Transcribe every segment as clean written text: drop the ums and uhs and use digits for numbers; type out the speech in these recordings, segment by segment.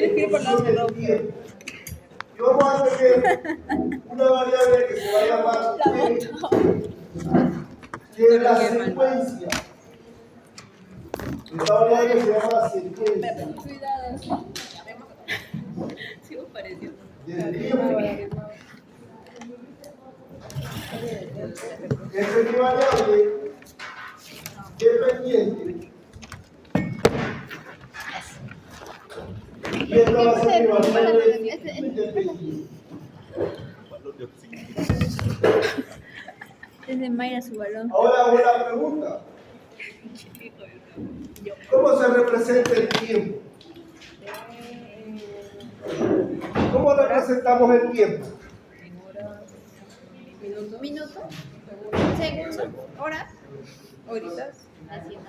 en función del tiempo. Y vamos a tener una variable que se va a llamar que es la secuencia. Esta variable se llama la secuencia del tiempo. Esta es mi variable dependiente. Y esta va a ser mi variable independiente. Desde Mayra su balón. Ahora hago la pregunta. ¿Cómo se representa el tiempo? ¿Cómo representamos el tiempo? Minuto, segundo, hora, horitas.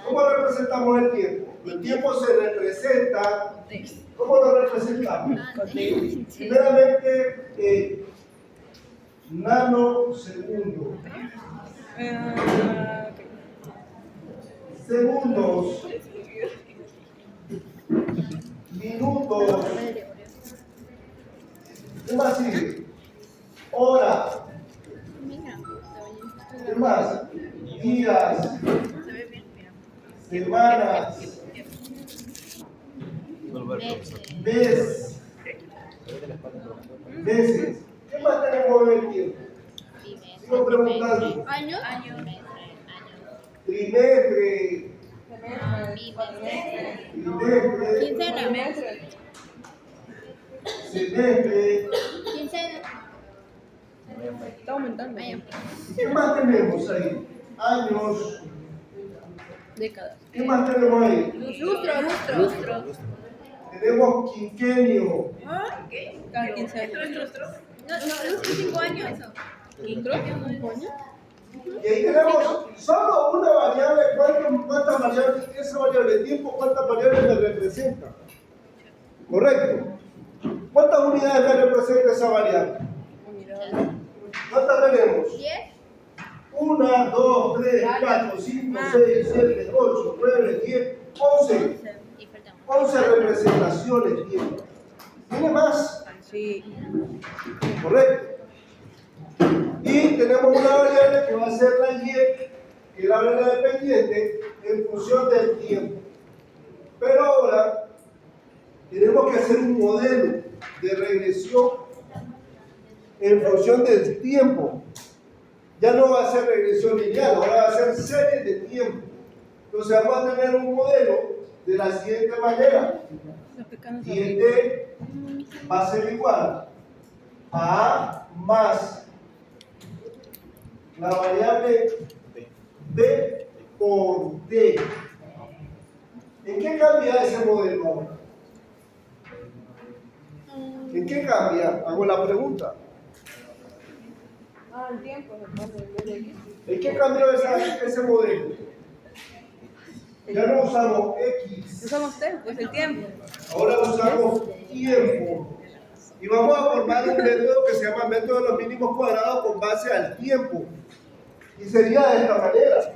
¿Cómo representamos el tiempo? El tiempo se representa. ¿Cómo lo representamos? Primeramente, nanosegundos. Segundos. Minutos. ¿Qué más sigue? Hora. ¿Qué más? Días. Semanas. Meses. ¿Qué más tenemos en el tiempo? Sigo preguntando. Años. Trimestre. Quincena. Semestre. Quincena. Está aumentando. ¿Qué más tenemos ahí? Años. Décadas. ¿Qué más tenemos ahí? Lustro. Tenemos quinquenio. Cada 15 años. No, lustro 5 años. ¿Lustro? ¿5 años? Y ahí tenemos solo una variable. ¿Cuántas variables? Esa variable de tiempo, ¿cuántas variables me representa? ¿Correcto? ¿Cuántas unidades me representa esa variable? ¿Cuántas tenemos? 10. 1, 2, 3, 4, 5, 6, 7, 8, 9, 10, 11. 11 representaciones tiene. ¿Tiene más? Sí. Correcto. Y tenemos una variable que va a ser la y, que es la variable dependiente en función del tiempo. Pero ahora tenemos que hacer un modelo de regresión en función del tiempo. Ya no va a ser regresión lineal, ahora va a ser series de tiempo. Entonces vamos a tener un modelo de la siguiente manera. Y este va a ser igual a A más la variable B por D. ¿En qué cambia ese modelo ahora? ¿En qué cambia? Hago la pregunta. El tiempo. ¿En qué cambió ese modelo? Ya no usamos X. Usamos T, pues el tiempo. Ahora usamos tiempo. Y vamos a formar un método que se llama método de los mínimos cuadrados con base al tiempo. Y sería de esta manera.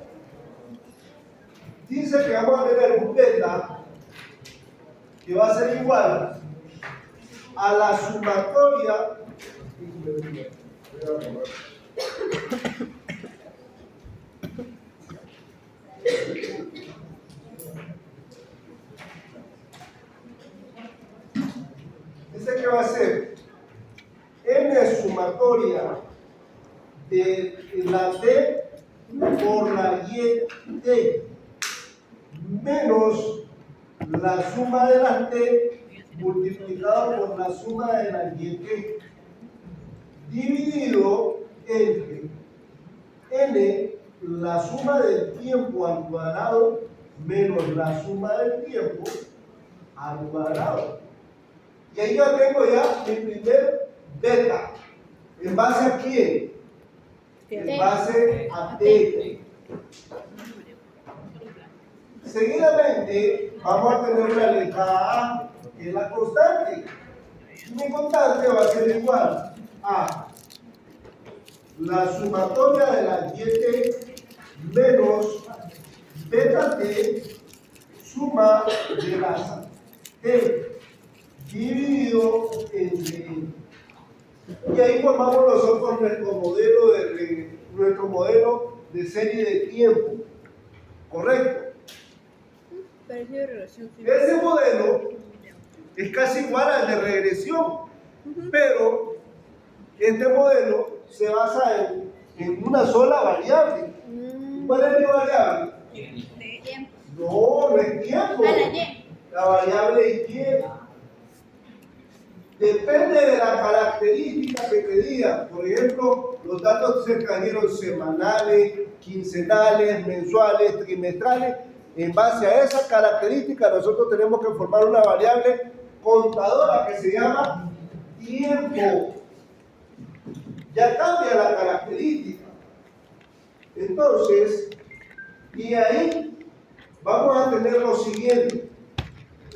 Dice que vamos a tener un beta que va a ser igual a la sumatoria. Dice que va a ser n sumatoria de la t por la y t menos la suma de las t multiplicado por la suma de la y t dividido entre n, la suma del tiempo al cuadrado menos la suma del tiempo al cuadrado. Y ahí yo tengo ya mi primer beta. ¿En base a quién? En base a t. Seguidamente vamos a tener la letra A, que es la constante. Mi constante va a ser igual a la sumatoria de la y t menos beta t suma de las t dividido entre n. Y ahí formamos nosotros nuestro modelo de serie de tiempo. ¿Correcto? Parecido de relación. Ese modelo es casi igual al de regresión, pero este modelo se basa en una sola variable. ¿Cuál es mi variable? Tiempo. No es tiempo. A la Y. La variable es tiempo. Depende de la característica que te diga. Por ejemplo, los datos se trajeron semanales, quincenales, mensuales, trimestrales. En base a esa característica, nosotros tenemos que formar una variable contadora que se llama tiempo. Ya cambia la característica. Entonces, y ahí vamos a tener lo siguiente.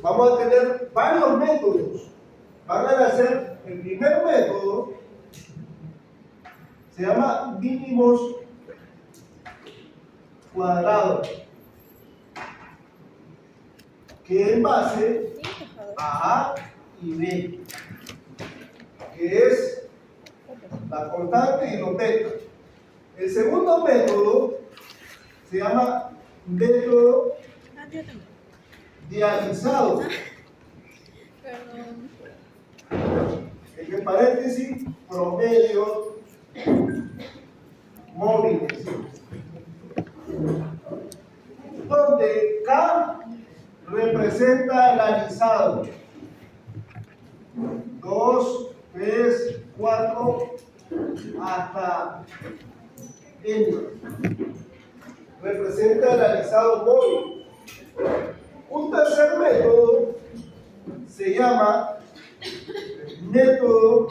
Vamos a tener varios métodos. Van a hacer el primer método, se llama mínimos cuadrados, que es en base a A y B, que es la constante y los betas. El segundo método se llama método dializado. Perdón. Entre paréntesis, promedio móviles, donde K representa el alisado. 2, 3, 4, hasta N. Representa el alisado móvil. Un tercer método se llama método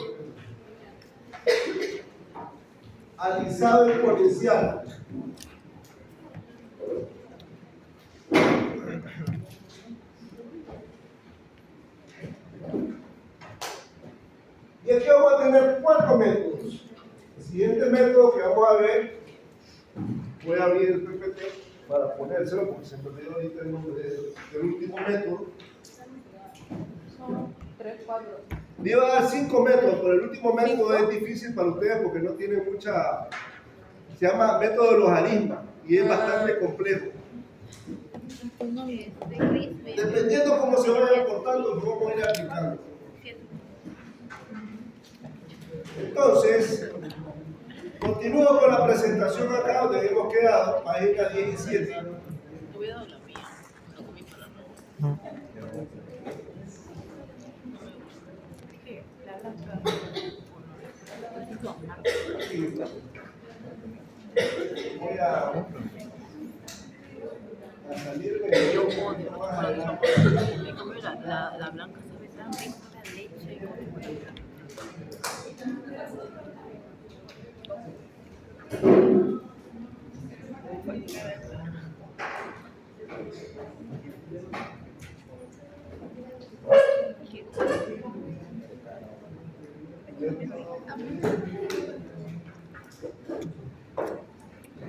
alisado exponencial. Y aquí vamos a tener 4 métodos. El siguiente método que vamos a ver, voy a abrir el PPT para ponérselo porque se me olvidó ahorita el nombre del último método. Son 3 cuadros. Le iba a dar 5 métodos, pero el último método es difícil para ustedes porque no tiene mucha. Se llama método de los arismas y es bastante complejo. Dependiendo cómo se vaya portando, lo vamos a ir aplicando. Entonces, continúo con la presentación acá donde hemos quedado, página 17. Voy a salirme de Yo odio me comí la blanca, sabe tan rico la leche y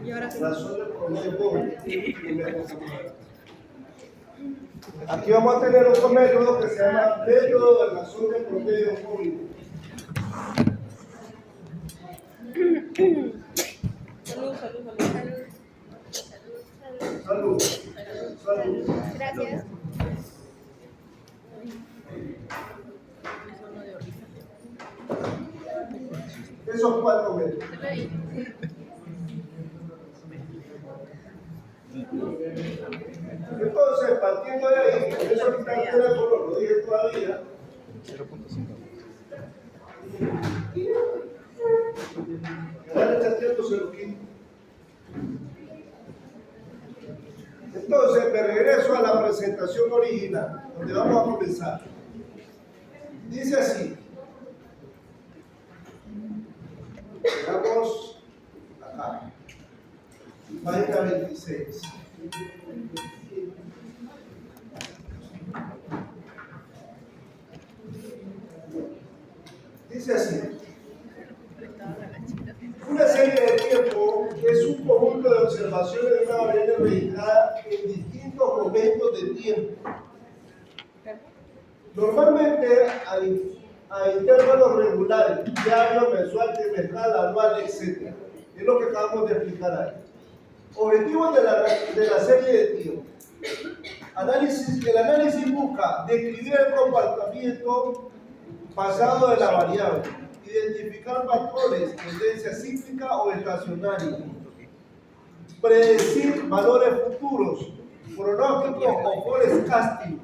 Y ahora sí. razón del promedio. Aquí vamos a tener otro método que se llama método de razón del promedio público. Salud, salud, salud. Salud. Salud. Gracias. Esos 4 métodos. Entonces, partiendo de ahí, eso ahorita en el color, lo dije todavía. 0.5. Dale chateando, se lo quito. Entonces, me regreso a la presentación original, donde vamos a comenzar. Dice así. Veamos acá. Página 26. Dice así. Una serie de tiempo es un conjunto de observaciones de una variable registrada en distintos momentos de tiempo. Normalmente hay intervalos regulares, diario, mensual, trimestral, anual, etc. Es lo que acabamos de explicar ahí. Objetivos de la serie de tiempo. El análisis busca describir el comportamiento pasado de la variable, identificar patrones, tendencias cíclicas o estacionarias, predecir valores futuros, pronósticos o forecasting,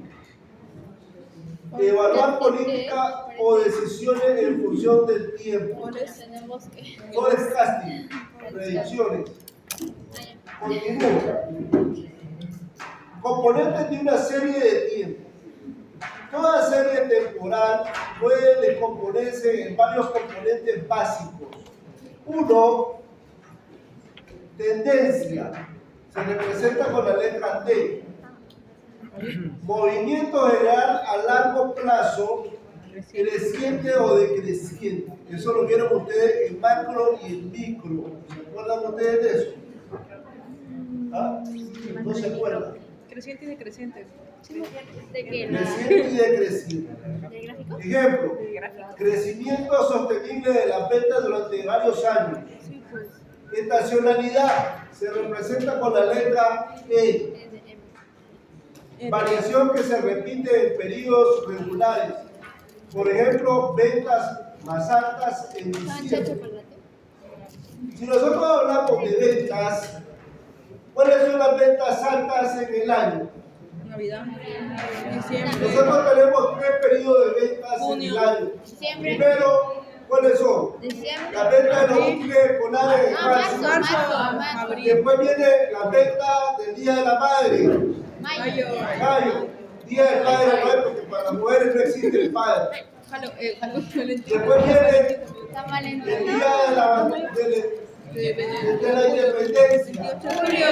evaluar política o decisiones en función del tiempo, Tenemos que. forecasting, predicciones. Continúa. Componentes de una serie de tiempo. Toda serie temporal puede descomponerse en varios componentes básicos. Uno, tendencia. Se representa con la letra T. Movimiento general a largo plazo, creciente o decreciente. Eso lo vieron ustedes en macro y en micro. ¿Se acuerdan ustedes de eso? ¿Ah? ¿No se acuerdan? Creciente y decreciente. ¿De qué? Creciente y decreciente. ¿De gráfico? Ejemplo, crecimiento sostenible de las ventas durante varios años. Sí, pues. Estacionalidad se representa con la letra E. Variación que se repite en periodos regulares. Por ejemplo, ventas más altas en diciembre. Si nosotros hablamos de ventas, ¿cuáles son las ventas altas en el año? Navidad. Diciembre. Nosotros tenemos 3 periodos de ventas en el año. Diciembre. Primero, ¿cuáles son? Diciembre. La venta de los útiles escolares de marzo. Marzo. Abril. Después viene la venta del Día de la Madre. Mayo. Mayo. Día del Padre no hay porque para las mujeres no existe el padre. Jalo, Después viene San Valentín. el Día de la Independencia. Julio.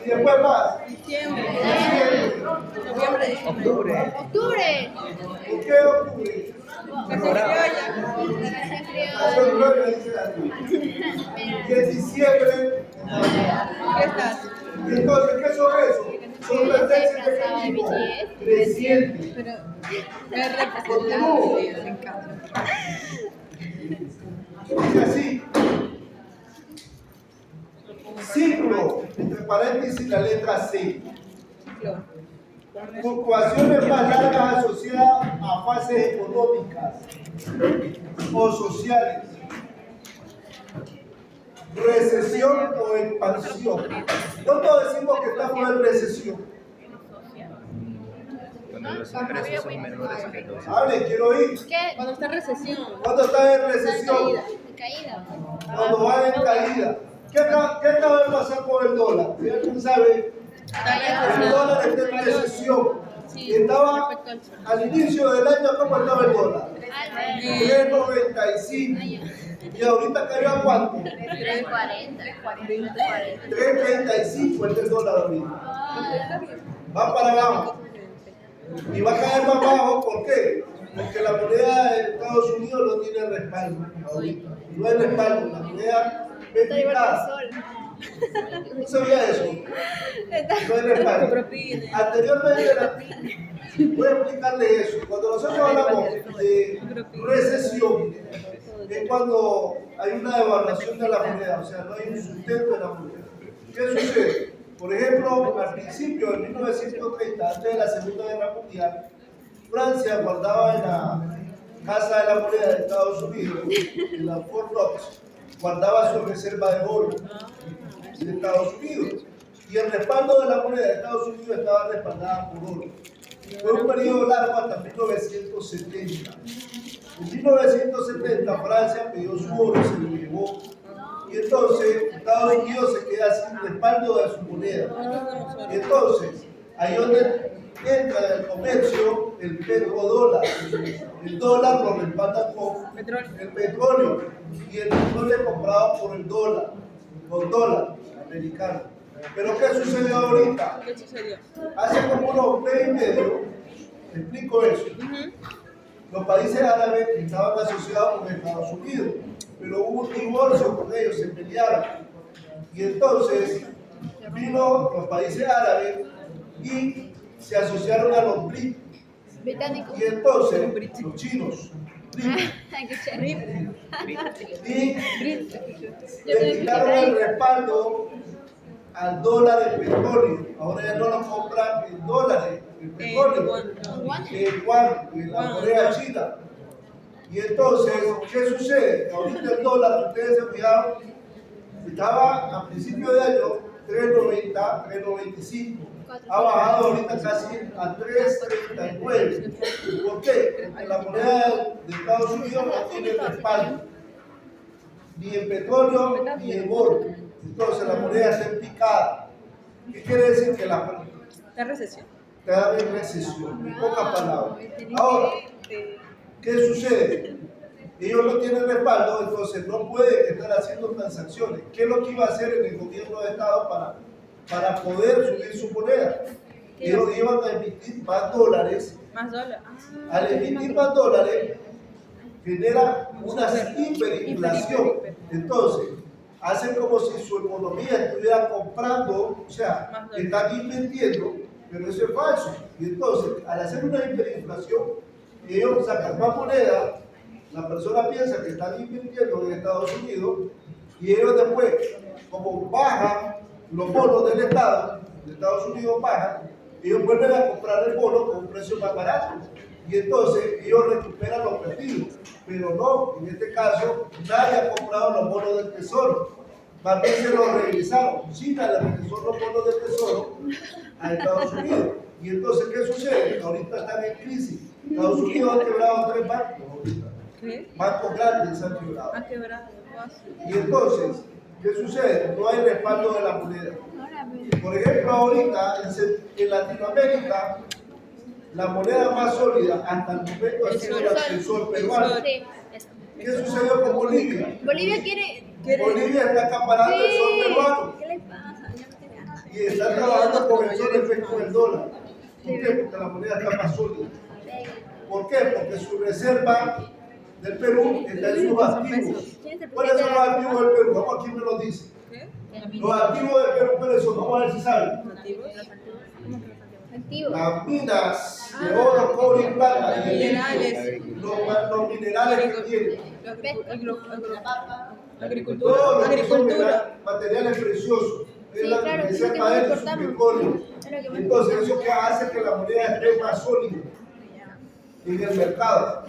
Y después más. Diciembre. Diciembre. Noviembre, diciembre. Octubre. ¿Por qué octubre? Casa criolla. Hace un nuevo, dice así. Que es diciembre. Fiestas. Y entonces, ¿qué son eso? Son tendencias de qué tipo? Creciente. Pero es representado en casa. Dice así. Ciclo, entre paréntesis la letra C. Ciclo. Fluctuaciones más largas asociadas a fases económicas o sociales. Recesión o expansión. Nosotros decimos que estamos en recesión. Cuando los ingresos son menores que los... Hable, quiero oír. ¿Qué? Cuando está en recesión. ¿Cuándo está en recesión? Caída. Cuando va en caída. ¿Qué acaba de pasar con el dólar? Si alguien sabe, el dólar está en recesión. Estaba al inicio del año, ¿cómo estaba el dólar? 3.95. ¿Y ahorita cayó a cuánto? 3.40. 3.35 es el dólar ahorita. Va para abajo. Y va a caer más abajo, ¿por qué? Porque la moneda de Estados Unidos no tiene respaldo ahorita. No hay respaldo, la moneda verificada. ¿No sabía eso? No hay respaldo. Anteriormente, voy a explicarle eso. Cuando nosotros hablamos de recesión, es cuando hay una devaluación de la moneda, o sea, no hay un sustento de la moneda. ¿Qué sucede? Por ejemplo, al principio de 1930, antes de la Segunda Guerra Mundial, Francia guardaba en la Casa de la Moneda de Estados Unidos, en la Fort Knox, guardaba su reserva de oro de Estados Unidos. Y el respaldo de la moneda de Estados Unidos estaba respaldada por oro. Fue un periodo largo hasta 1970. En 1970 Francia pidió su oro, se lo llevó. Y entonces Estados Unidos se queda sin respaldo de su moneda. Y entonces, ahí donde entra en el comercio el petrodólar. El dólar lo respalda con el petróleo. Y el petróleo es comprado por el dólar, con dólar americano. Pero ¿qué sucedió ahorita? ¿Qué sucedió? Hace como unos mes y medio, te explico eso. Los países árabes estaban asociados con Estados Unidos, pero hubo un divorcio con ellos, se pelearon. Y entonces vino los países árabes y se asociaron a los BRICS. Británico. Y entonces, los chinos, Ay, qué chévere. y le quitaron el respaldo al dólar de petróleo. Ahora ya no lo compran en dólares, en petróleo, en yuan, en la moneda china. Y entonces, ¿qué sucede? Ahorita el dólar, ustedes se fijaron, estaba a principio de año 3.90, 3.95. Ha bajado ahorita casi a 3.39. ¿Por qué? Porque la moneda de Estados Unidos no tiene respaldo, ni en petróleo ni en oro. Entonces la moneda está en picada. ¿Qué quiere decir? Que la La recesión. está en recesión, en pocas palabras. Ahora, ¿qué sucede? Ellos no tienen respaldo, entonces no pueden estar haciendo transacciones. ¿Qué es lo que iba a hacer el gobierno de Estado para poder subir su moneda? Ellos iban a emitir más dólares. Más dólares. Al emitir más dólares, genera una hiperinflación. Entonces, hacen como si su economía estuviera comprando, o sea, están invirtiendo, pero eso es falso. Y entonces, al hacer una hiperinflación, ellos sacan más moneda, la persona piensa que están invirtiendo en Estados Unidos, y ellos después, como bajan los bonos del Estado, de Estados Unidos bajan, ellos vuelven a comprar el bono con un precio más barato. Y entonces ellos recuperan los perdidos. Pero no, en este caso, nadie ha comprado los bonos del Tesoro. Más bien se los regresaron. China le regresó los bonos del Tesoro a Estados Unidos. Y entonces, ¿qué sucede? Ahorita están en crisis. Estados Unidos ha quebrado 3 bancos ahorita. ¿Qué? Bancos grandes han quebrado. Ha quebrado. Y entonces, ¿qué sucede? No hay respaldo de la moneda. Por ejemplo, ahorita en Latinoamérica, la moneda más sólida hasta el momento ha sido el sol peruano. Sí, eso. ¿Qué sucedió con Bolivia? Bolivia quiere. Bolivia está acaparando el sol Sí. peruano ¿Qué le pasa? Ya no tiene nada. y está trabajando con el sol en vez con el dólar. ¿Por qué? Porque la moneda está más sólida. ¿Por qué? Porque su reserva del Perú está en sus activos. ¿Cuáles son los activos del Perú? Vamos, aquí me lo dice. ¿Qué? Los activos del Perú, ¿cuáles son? Vamos a ver si saben. Nativos. Activo. Las minas de oro, cobre y plata. Y el Minerales. los minerales que tienen. Agricultura. Todos los que son Agricultura. materiales preciosos. Es Sí, la claro, eso es lo reserva que más de su importamos. petróleo. Es lo que más Entonces, eso que hace que la moneda esté más sólida en el mercado.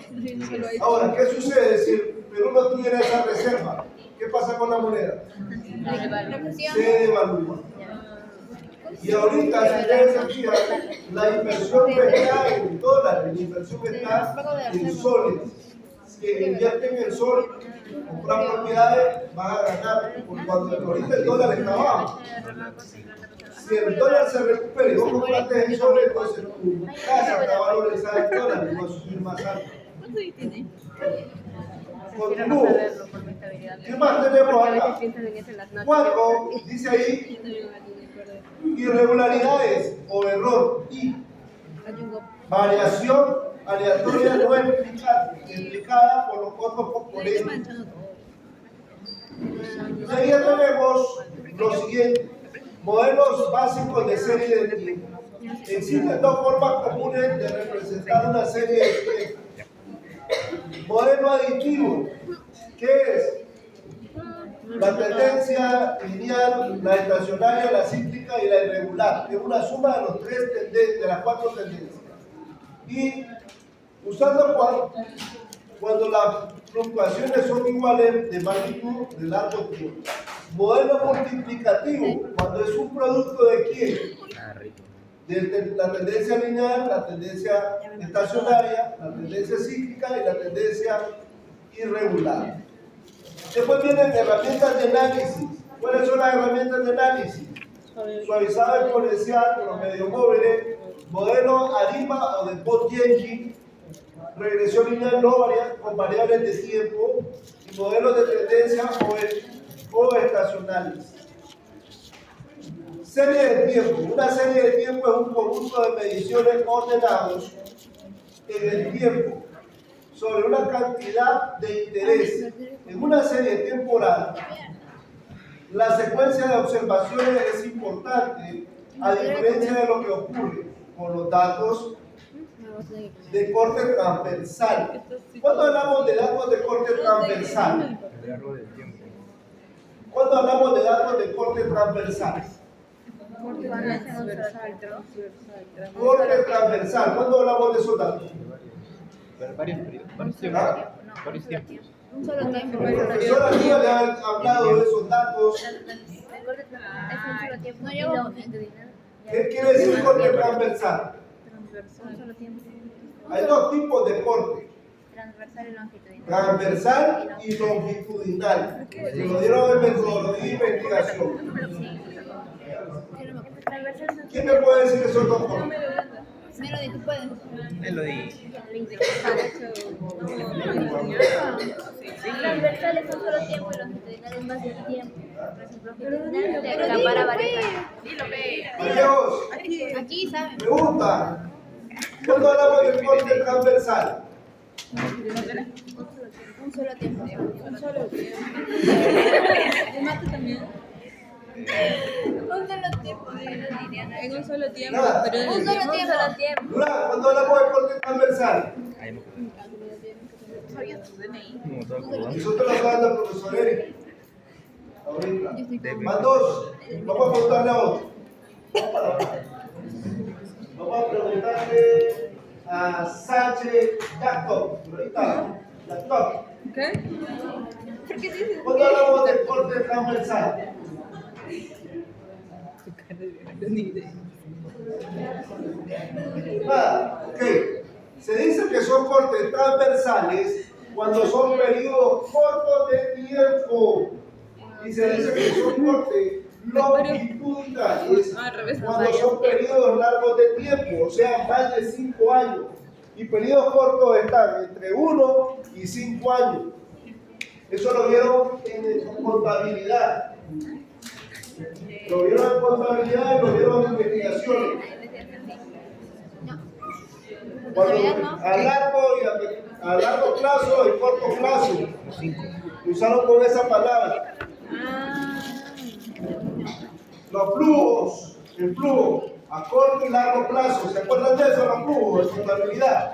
Ahora, ¿qué sucede si el Perú no tuviera esa reserva? ¿Qué pasa con la moneda? Se devalúa. Y ahorita, si ustedes se fijan, la inversión no está en dólares, la inversión está en soles. Si invierten en sol, comprar propiedades, van a ganar. Porque cuando ahorita el dólar está bajo. Si el dólar se recupera y vos compraste en sol, entonces tu casa está valorizada en dólares y va a subir más alto. Continúo. ¿Qué más tenemos acá? 4, dice ahí, irregularidades o error y variación aleatoria no explicada por los otros componentes. Ahí ya tenemos lo siguiente: modelos básicos de serie de tiempo. Existen dos formas comunes de representar una serie de tiempo. Modelo aditivo, que es la tendencia lineal, la estacionaria, la cíclica y la irregular. Es una suma de los de las 4 tendencias. Y usando cuando las fluctuaciones son iguales de magnitud de largo tiempo. Modelo multiplicativo, cuando es un producto de quién? De la tendencia lineal, la tendencia estacionaria, la tendencia cíclica y la tendencia irregular. Después vienen herramientas de análisis. ¿Cuáles son las herramientas de análisis? Suavizado exponencial con los medios móviles, modelo ARIMA o de Bot-Yankee, regresión lineal no con variables de tiempo y modelos de tendencia o estacionales. Serie de tiempo. Una serie de tiempo es un conjunto de mediciones ordenados en el tiempo sobre una cantidad de interés. En una serie temporal, la secuencia de observaciones es importante, a diferencia de lo que ocurre con los datos de corte transversal. ¿Cuándo hablamos de datos de corte transversal? A lo largo del tiempo. ¿Cuándo hablamos de datos de corte transversal? Corte transversal. ¿Cuándo hablamos de esos datos? Varios periodos. Varios tiempos. ¿Ah? Varios tiempos. Un solo tiempo. El profesor arriba le ha hablado de esos datos. Es un solo tiempo. No llevo. ¿Qué quiere decir corte transversal? Un solo tiempo. Hay dos tipos de corte, Transversal y longitudinal. transversal y longitudinal. Se lo dieron en metodología de investigación. ¿Quién me puede decir esos dos cortes? Melody, tú puedes. Melody. Transversal es un solo tiempo y longitudinal es más de un tiempo. Por ejemplo, longitudinal te acapara varios años. Amigos, Aquí, ¿saben? pregunta. ¿Cuándo hablamos del corte transversal? Un solo tiempo. Un solo tiempo. ¿El mate también? Un solo tiempo. En un solo tiempo, Nada. pero Un solo tiempo. Dura, ¿cuándo hablamos del corte transversal? Ahí no. Como todo Eso cubano. te lo está dando el profesor Eric. Ahorita. Más dos. Vamos a preguntarle a otro. Vamos a preguntarle a Sánchez Jacob. Ahorita. Jacob. ¿qué? ¿Cuándo hablamos del corte transversal? Nada. Ok. Se dice que son cortes transversales cuando son periodos cortos de tiempo. Y se dice que son cortes longitudinales Ah, al revés. cuando son periodos largos de tiempo, o sea, más de 5 años. Y periodos cortos están entre 1 y 5 años. Eso lo vieron en contabilidad. Lo vieron en contabilidad y lo vieron en investigaciones. Cuando a largo plazo y corto plazo, usaron con esa palabra. Los flujos, el flujo a corto y largo plazo, ¿se acuerdan de eso, los flujos de contabilidad?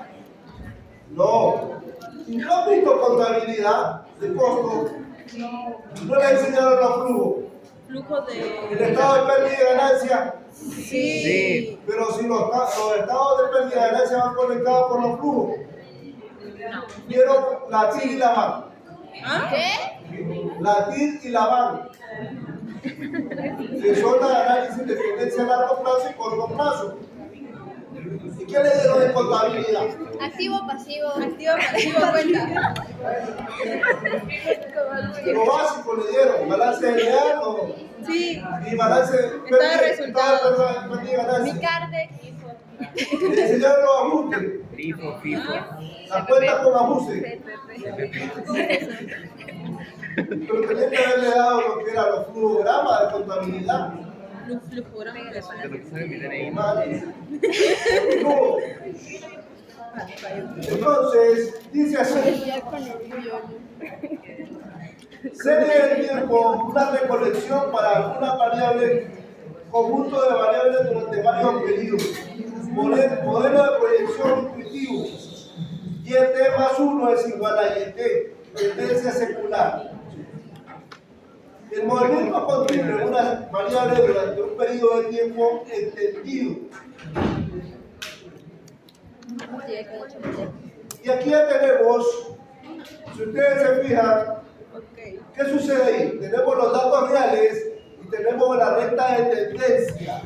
No. ¿No han visto contabilidad de costo? ¿No le enseñaron los flujos? Flujo El de... estado de pérdida y ganancia. Sí. Pero si los estados de pérdida y ganancia van conectados con los flujos. Vieron la TIR y la VAN. ¿Ah? ¿Qué? La TIR y la VAN. Que son de análisis de tendencia a largo plazo y corto plazo. ¿Y qué le dieron de contabilidad? Activo, pasivo. Activo, pasivo, cuenta. Lo básico le dieron, balance general Sí. y balance Estado de resultados. pérdida y ganancia. Micarde. Le enseñaron los ajustes, FIFO, FIFO. las cuentas con ajustes. Pero tenían que haberle dado lo que eran los flujogramas de contabilidad. Flujograma. De lo que sabe mi DNI. Flujo. Entonces, dice así. Serie de tiempo, una recolección para alguna variable, conjunto de variables durante varios periodos. Modelo de proyección intuitivo. YT más 1 es igual a YT, tendencia secular. El movimiento continuo de una variable durante un periodo de tiempo entendido. Y aquí ya tenemos, si ustedes se fijan, ¿qué sucede ahí? Tenemos los datos reales y tenemos la recta de tendencia.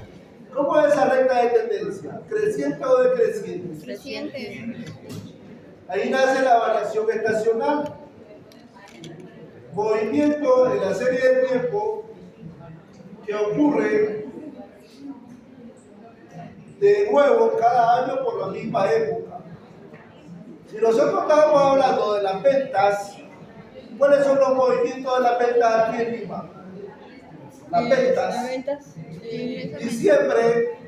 ¿Cómo es esa recta de tendencia? ¿Creciente o decreciente? Creciente. Ahí nace la variación estacional. Movimiento en la serie de tiempo que ocurre de nuevo cada año por la misma época. Si nosotros estamos hablando de las ventas, ¿cuáles son los movimientos de las ventas aquí en Lima? Las ventas. Diciembre,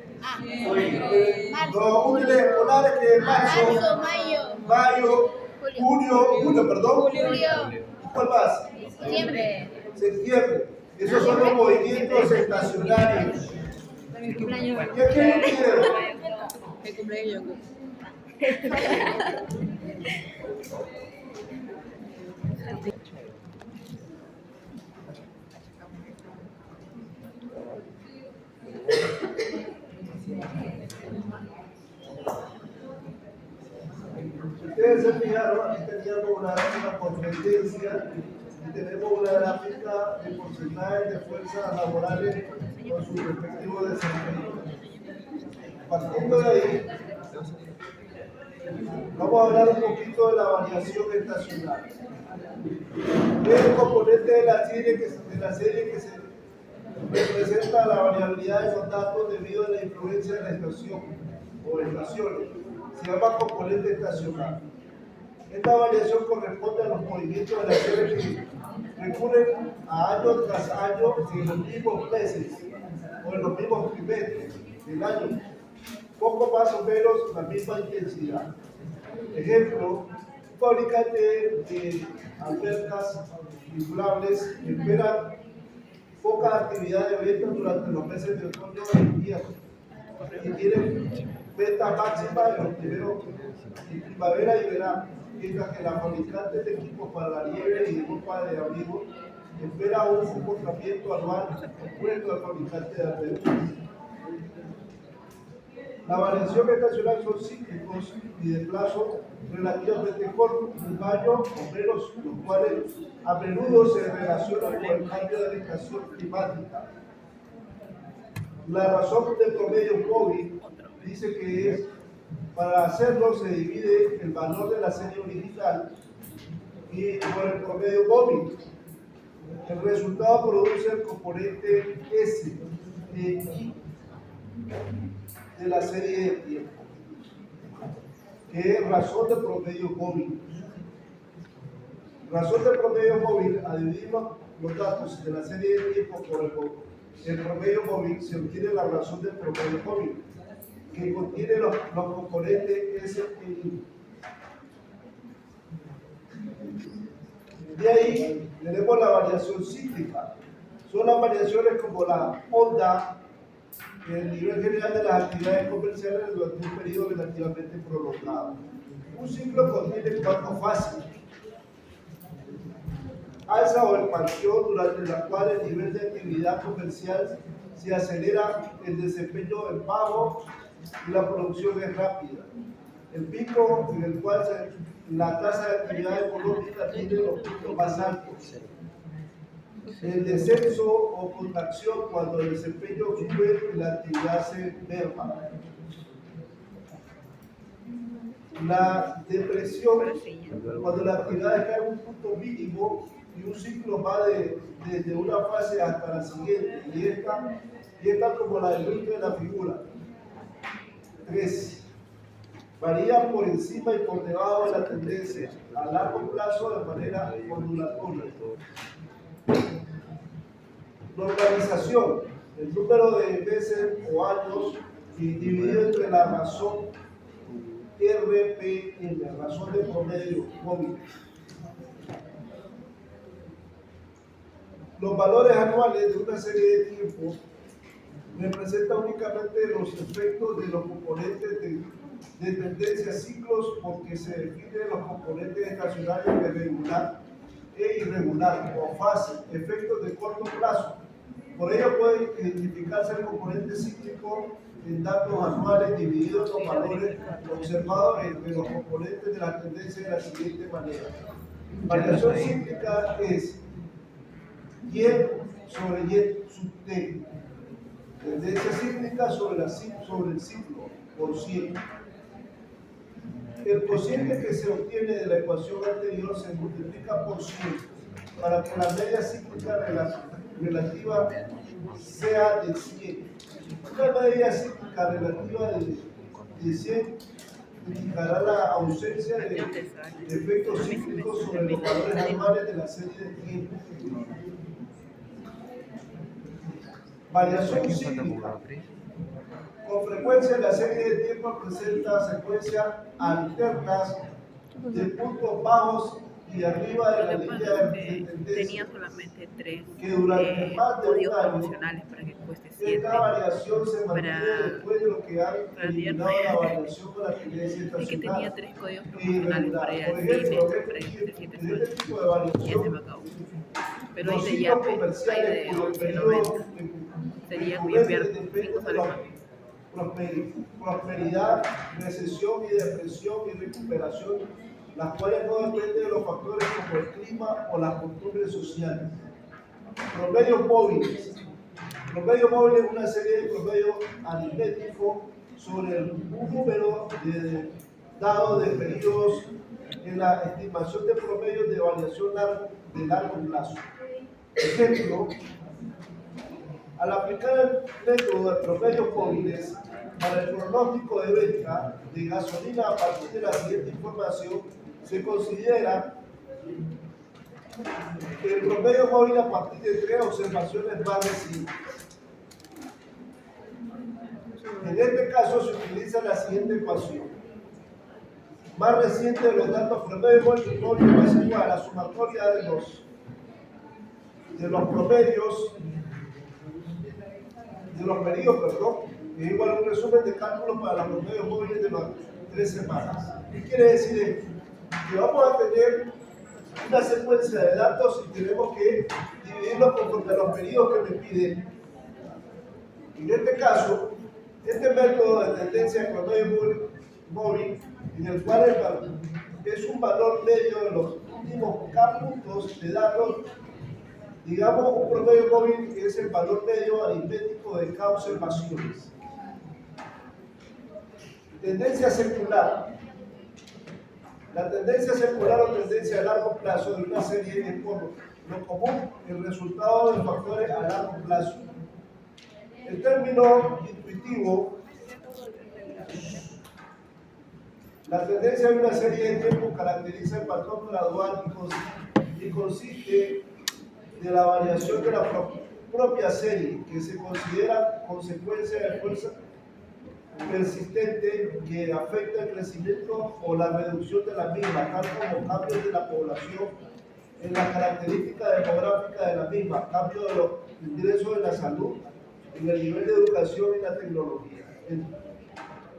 los útiles escolares que es Marzo, mayo. julio, perdón. Julio. ¿Cuál más? Septiembre. Septiembre. Esos son los movimientos estacionarios. Mi cumpleaños. ¿Y a quién quiero? El cumpleaños. Ustedes se fijaron, aquí teníamos una gráfica por tendencia y tenemos una gráfica de porcentaje de fuerzas laborales con su respectivo desempeño. Partiendo de ahí, vamos a hablar un poquito de la variación estacional. Es el componente de la serie que se representa la variabilidad de los datos debido a la influencia de la estación o estaciones. Se llama componente estacional. Esta variación corresponde a los movimientos de la serie que recurren a año tras año en los mismos meses o en los mismos trimestres del año, poco más o menos la misma intensidad. Ejemplo, un fabricante de albercas inflables espera poca actividad de venta durante los meses de otoño e invierno y tiene venta máxima en los primeros de primavera y verano, mientras que la fabricante de equipos para la nieve y de ropa de abrigo espera un comportamiento anual opuesto al fabricante de albercas. La variación estacional son cíclicos y de plazo relativamente corto, un año o menos, los cuales a menudo se relacionan con el cambio de la estación climática. La razón del promedio móvil dice que es, para hacerlo se divide el valor de la serie original y por el promedio móvil. El resultado produce el componente S de I de la serie de tiempo, que es razón de promedio móvil. Razón de promedio móvil, a dividir los datos de la serie de tiempo por el promedio móvil, se obtiene la razón del promedio móvil, que contiene los componentes S e I. De ahí tenemos la variación cíclica. Son las variaciones como la onda, el nivel general de las actividades comerciales durante un periodo relativamente prolongado. Un ciclo contiene 4 fases. Alza o expansión, durante la cual el nivel de actividad comercial se acelera, el desempeño es bajo y la producción es rápida. El pico, en el cual la tasa de actividad económica tiene los picos más altos. El descenso o contracción, cuando el desempeño sube y la actividad se merma. La depresión, cuando la actividad cae a un punto mínimo y un ciclo va desde una fase hasta la siguiente, y esta como la ilustra de la figura. 3. Varía por encima y por debajo de la tendencia a largo plazo de manera ondulatoria. Normalización, el número de meses o años dividido entre la razón RPM, razón de promedio móvil. Los valores anuales de una serie de tiempo representan únicamente los efectos de los componentes de tendencia ciclos, porque se definen los componentes estacionarios de regular e irregular o fase, efectos de corto plazo. Por ello puede identificarse el componente cíclico en datos anuales divididos en los valores observados entre los componentes de la tendencia de la siguiente manera. Variación cíclica es Y sobre Y sub T. Tendencia cíclica sobre el ciclo por 100. El cociente que se obtiene de la ecuación anterior se multiplica por 100 para que la media cíclica relativa sea de 100. Una media cíclica relativa de 100 indicará la ausencia de efectos cíclicos sobre los valores anuales de la serie de tiempo. Variación cíclica. Con frecuencia la serie de tiempo presenta secuencias alternas de puntos bajos y arriba de Lo la que línea pasa es de que tendencia, tenía solamente 3 que durante más de un códigos año promocionales para que cueste esta 7. variación se mantiene Para, después de lo que han para eliminado viernes. la variación con la tendencia Es que tenía estacional 3 códigos e promocionales para irregular. ir Por al cine, ejemplo, para ir de 7 en soles. este tipo de Y ya se variación, me acabó. Pero hay los de ciclos Yape, hay comerciales de cuyos periodos 11.90. Sería que ocurren enviar dependen 5 de soles la más. prosperidad, recesión y depresión y recuperación, las cuales no dependen de los factores como el clima o las costumbres sociales. Promedios móviles. Promedio móvil es una serie de promedios aritméticos sobre un número dado de periodos en la estimación de promedios de variación de largo plazo. Ejemplo, al aplicar el método de promedios móviles para el pronóstico de venta de gasolina a partir de la siguiente información, se considera el promedio móvil a partir de 3 observaciones más recientes. En este caso se utiliza la siguiente ecuación. Más reciente de los datos promedio móvil es igual a la sumatoria de los promedios, de los periodos, perdón, es igual a un resumen de cálculos para los promedios móviles de las 3 semanas. ¿Qué quiere decir esto? Que vamos a tener una secuencia de datos y tenemos que dividirlos conforme a los periodos que me piden. En este caso, este método de tendencia de promedio móvil, en el cual es un valor medio de los últimos K puntos de datos, digamos un promedio móvil que es el valor medio aritmético de K observaciones. Tendencia secular. La tendencia secular o tendencia a largo plazo de una serie es por lo común el resultado de factores a largo plazo. El término intuitivo, la tendencia de una serie de tiempo caracteriza el patrón gradual y consiste de la variación de la propia serie, que se considera consecuencia de fuerza persistente que afecta el crecimiento o la reducción de la misma, tal como cambios de la población en las características demográficas de la misma, cambio de los ingresos de la salud, en el nivel de educación y la tecnología.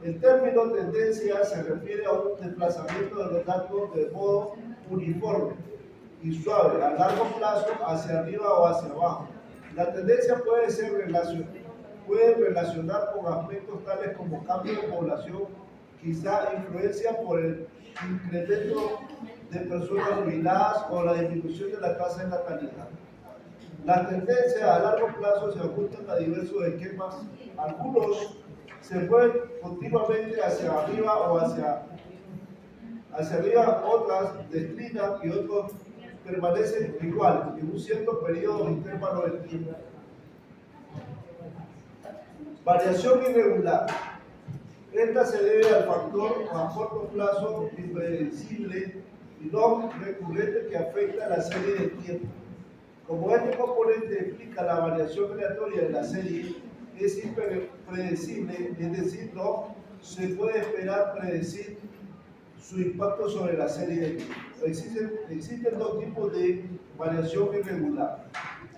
El término tendencia se refiere a un desplazamiento de los datos de modo uniforme y suave, a largo plazo, hacia arriba o hacia abajo. La tendencia puede relacionar con aspectos tales como cambio de población, quizá influencia por el incremento de personas jubiladas o la disminución de la tasa de natalidad. Las tendencias a largo plazo se ajustan a diversos esquemas. Algunos se mueven continuamente hacia arriba o hacia arriba, otras declinan y otros permanecen igual en un cierto periodo de intervalo de tiempo. Variación irregular. Esta se debe al factor a corto plazo impredecible y no recurrente que afecta a la serie de tiempo. Como este componente explica la variación aleatoria de la serie, es impredecible, es decir, no se puede esperar predecir su impacto sobre la serie de tiempo. Existen dos tipos de variación irregular.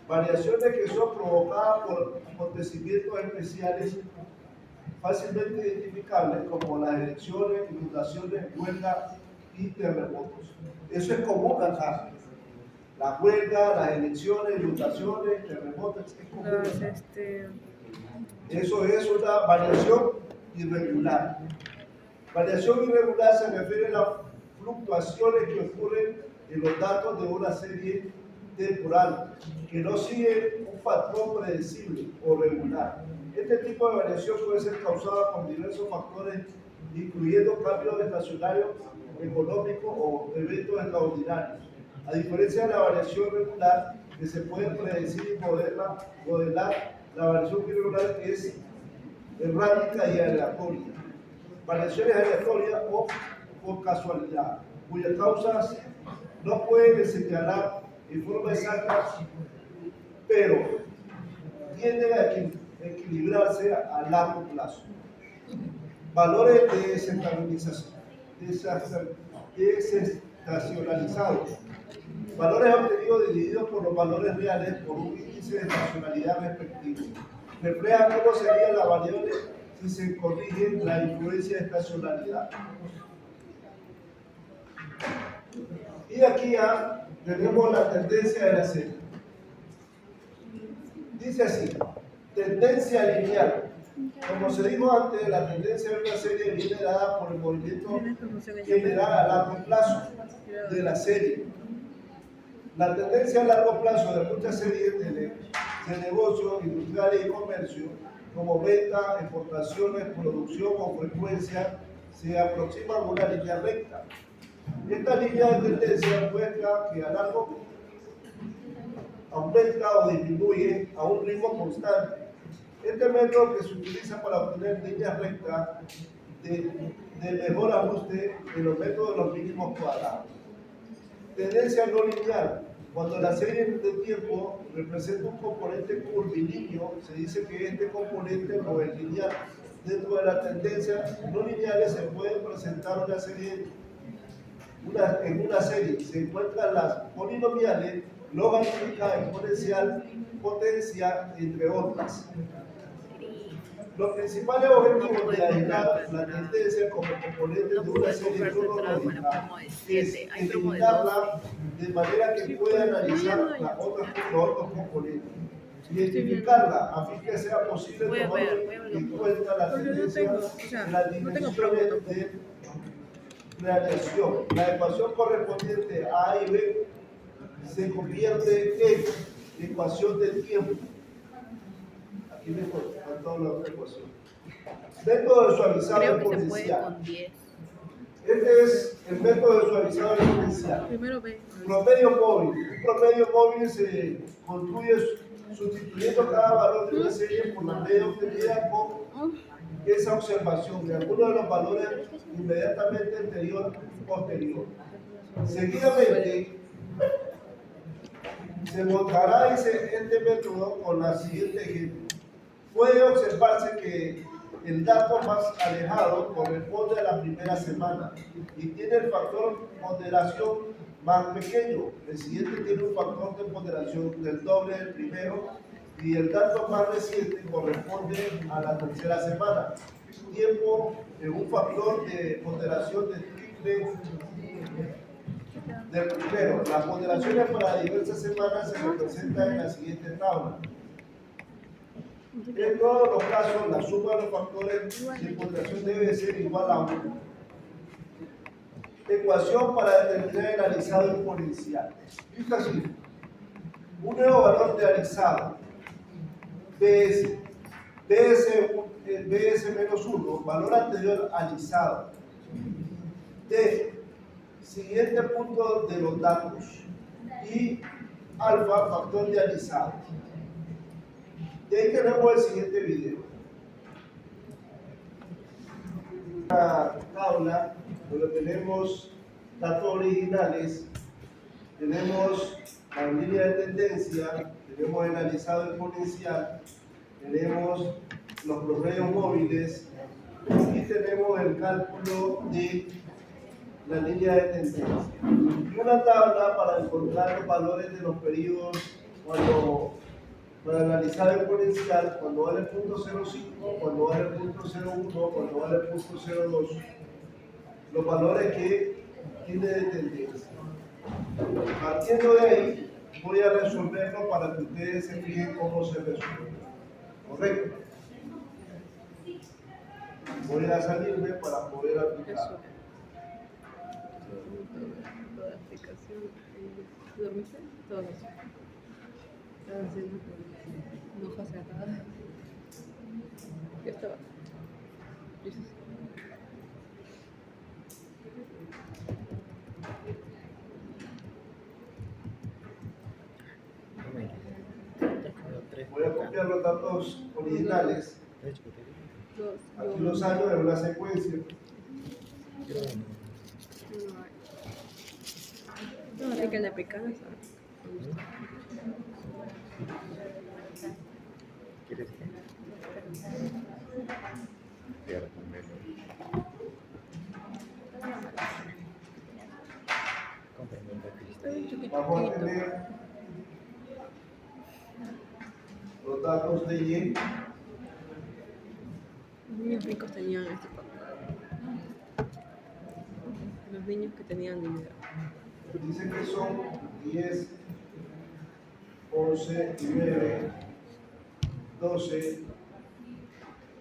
Variaciones que son provocadas por acontecimientos especiales fácilmente identificables como las elecciones, inundaciones, huelgas y terremotos. Eso es común acá. Las huelgas, las elecciones, inundaciones, terremotos, es común. Eso es una variación irregular. Variación irregular se refiere a las fluctuaciones que ocurren en los datos de una serie temporal, que no siguen un patrón predecible o regular. Este tipo de variación puede ser causada por diversos factores, incluyendo cambios estacionarios, económicos o eventos extraordinarios. A diferencia de la variación regular, que se puede predecir y modelar, la variación irregular es errática y aleatoria. Variaciones aleatorias o por casualidad, cuyas causas no pueden señalar en forma exacta, pero tienden a equilibrarse a largo plazo. Valores desestacionalizados. Valores obtenidos divididos por los valores reales por un índice de estacionalidad respectivo. Refleja cómo sería la variable si se corrige la influencia de estacionalidad. Y aquí ya tenemos la tendencia de la serie. Dice así, tendencia lineal. Como se dijo antes, la tendencia de una serie viene dada por el movimiento general a largo plazo de la serie. La tendencia a largo plazo de muchas series de negocios industriales y comercio, como venta, exportaciones, producción o frecuencia, se aproximan a una línea recta. Esta línea de tendencia muestra que a largo aumenta o disminuye a un ritmo constante. Este método que se utiliza para obtener líneas rectas de mejor ajuste en los métodos de los mínimos cuadrados. Tendencia no lineal. Cuando la serie de tiempo representa un componente curvilíneo, se dice que este componente no es lineal. Dentro de las tendencias no lineales se puede presentar una serie, en una serie se encuentran las polinomiales, logarítmica, exponencial, potencia, entre otras. Los principales objetivos de aislar la tendencia como componente de una serie cronológica es eliminarla de manera que pueda analizar los otros componentes. Identificarla a fin que sea posible tomar en cuenta la tendencia en las dimensiones de realización. La ecuación correspondiente a A y B se convierte en ecuación del tiempo. Aquí me faltó la otra ecuación. Método de suavizado Creo que se puede exponencial. con 10. Este es el método de suavizado exponencial. Primero ve. Promedio móvil. Un promedio móvil se construye sustituyendo cada valor de una serie por la media obtenida con esa observación de alguno de los valores inmediatamente anterior y posterior. Seguidamente, se mostrará este método con la siguiente ejemplo. Puede observarse que el dato más alejado corresponde a la primera semana y tiene el factor ponderación más pequeño. El siguiente tiene un factor de ponderación del doble del primero y el dato más reciente corresponde a la tercera semana. Tiempo en un factor de ponderación del triple del primero. Las ponderaciones para diversas semanas se representan en la siguiente tabla. En todos los casos, la suma de los factores de ponderación debe ser igual a 1. Ecuación para determinar el alisado exponencial. Es así. Un nuevo valor de alisado. BS menos 1, valor anterior alisado. D, siguiente punto de los datos. Y alfa, factor de alisado. De ahí tenemos el siguiente video. Una tabla donde tenemos datos originales, tenemos la línea de tendencia, tenemos el alisado exponencial, tenemos los promedios móviles y tenemos el cálculo de la línea de tendencia. Y una tabla para encontrar los valores de los periodos para analizar el exponencial, cuando vale el punto 0,5, cuando vale el punto 0,1, cuando vale el punto 0,2, los valores que tiene de tendencia. Partiendo de ahí, voy a resolverlo para que ustedes se fijen cómo se resuelve. ¿Correcto? Voy a salirme para poder aplicar. Toda aplicación. ¿Dormiste? Todo. No pasa nada. Ya estaba. Voy a copiar los datos originales. Aquí los años en una secuencia. No, hay que le picar. ¿Quieres que? Voy a responderlo. Comprendo. Vamos a tener los datos de Y. Los niños ricos tenían este papel. Los niños que tenían dinero. Dice que son 10, 11, 9, 12,